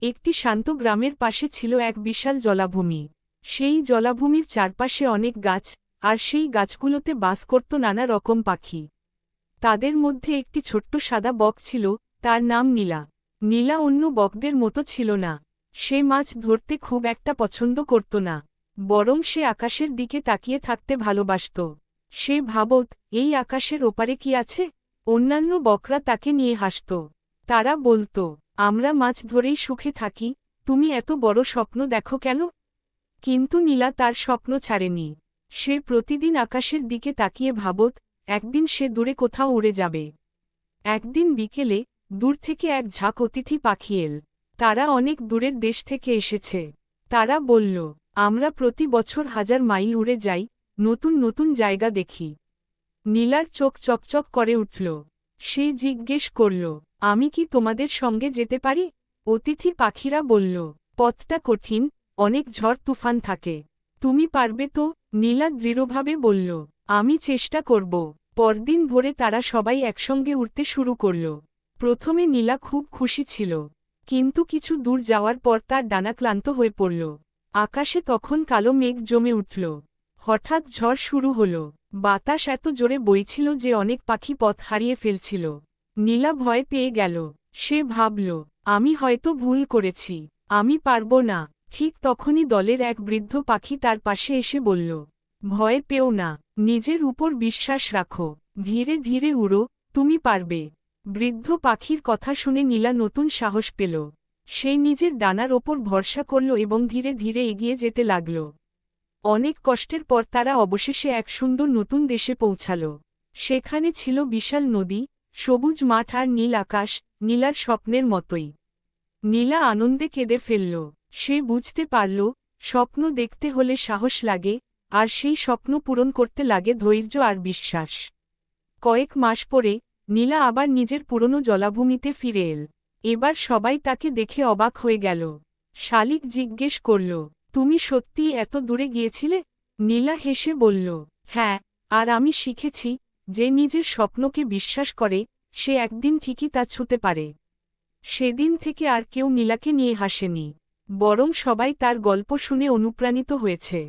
একটি শান্ত গ্রামের পাশে ছিল এক বিশাল জলাভূমি। সেই জলাভূমির চারপাশে অনেক গাছ, আর সেই গাছগুলোতে বাস করত নানা রকম পাখি। তাদের মধ্যে একটি ছোট্ট সাদা বক ছিল, তার নাম নীলা। নীলা অন্য বকদের মতো ছিল না। সে মাছ ধরতে খুব একটা পছন্দ করত না, বরং সে আকাশের দিকে তাকিয়ে থাকতে ভালোবাসত। সে ভাবত, এই আকাশের ওপারে কি আছে? অন্যান্য বকরা তাকে নিয়ে হাসত। তারা বলত, আমরা মাছ ধরেই সুখে থাকি, তুমি এত বড় স্বপ্ন দেখো কেন? কিন্তু নীলা তার স্বপ্ন ছাড়েনি। সে প্রতিদিন আকাশের দিকে তাকিয়ে ভাবত, একদিন সে দূরে কোথাও উড়ে যাবে। একদিন বিকেলে দূর থেকে এক ঝাঁক অতিথি পাখি এল। তারা অনেক দূরের দেশ থেকে এসেছে। তারা বলল, আমরা প্রতি বছর 1000 মাইল উড়ে যাই, নতুন নতুন জায়গা দেখি। নীলার চোখ চকচক করে উঠল। সে জিজ্ঞেস করল, আমি কি তোমাদের সঙ্গে যেতে পারি? অতিথি পাখিরা বলল, পথটা কঠিন, অনেক ঝড় তুফান থাকে। তুমি পারবে তো? নীলা দৃঢ়ভাবে বলল, আমি চেষ্টা করব। পরদিন ভোরে তারা সবাই একসঙ্গে উড়তে শুরু করল। প্রথমে নীলা খুব খুশি ছিল, কিন্তু কিছু দূর যাওয়ার পর তার ডানা ক্লান্ত হয়ে পড়ল। আকাশে তখন কালো মেঘ জমে উঠল। হঠাৎ ঝড় শুরু হল। বাতাস এত জোরে বইছিল যে অনেক পাখি পথ হারিয়ে ফেলছিল। নীলা ভয় পেয়ে গেল। সে ভাবল, আমি হয়তো ভুল করেছি, আমি পারব না। ঠিক তখনই দলের এক বৃদ্ধ পাখি তার পাশে এসে বলল, ভয় পেও না, নিজের উপর বিশ্বাস রাখো, ধীরে ধীরে উড়ো, তুমি পারবে। বৃদ্ধ পাখির কথা শুনে নীলা নতুন সাহস পেল। সে নিজের ডানার ওপর ভরসা করল এবং ধীরে ধীরে এগিয়ে যেতে লাগল। অনেক কষ্টের পর তারা অবশেষে এক সুন্দর নতুন দেশে পৌঁছাল। সেখানে ছিল বিশাল নদী, সবুজ মাঠ আর নীল আকাশ, নীলার স্বপ্নের মতোই। নীলা আনন্দে কেঁদে ফেলল। সে বুঝতে পারল, স্বপ্ন দেখতে হলে সাহস লাগে, আর সেই স্বপ্ন পূরণ করতে লাগে ধৈর্য আর বিশ্বাস। কয়েক মাস পরে নীলা আবার নিজের পুরনো জলাভূমিতে ফিরে এল। এবার সবাই তাকে দেখে অবাক হয়ে গেল। শালিক জিজ্ঞেস করল, তুমি সত্যিই এত দূরে গিয়েছিলে? নীলা হেসে বলল, হ্যাঁ, আর আমি শিখেছি, যে নিজের স্বপ্নকে বিশ্বাস করে, সে একদিন ঠিকই তা ছুঁতে পারে। সেদিন থেকে আর কেউ নীলাকে নিয়ে হাসেনি, বরং সবাই তার গল্প শুনে অনুপ্রাণিত হয়েছে।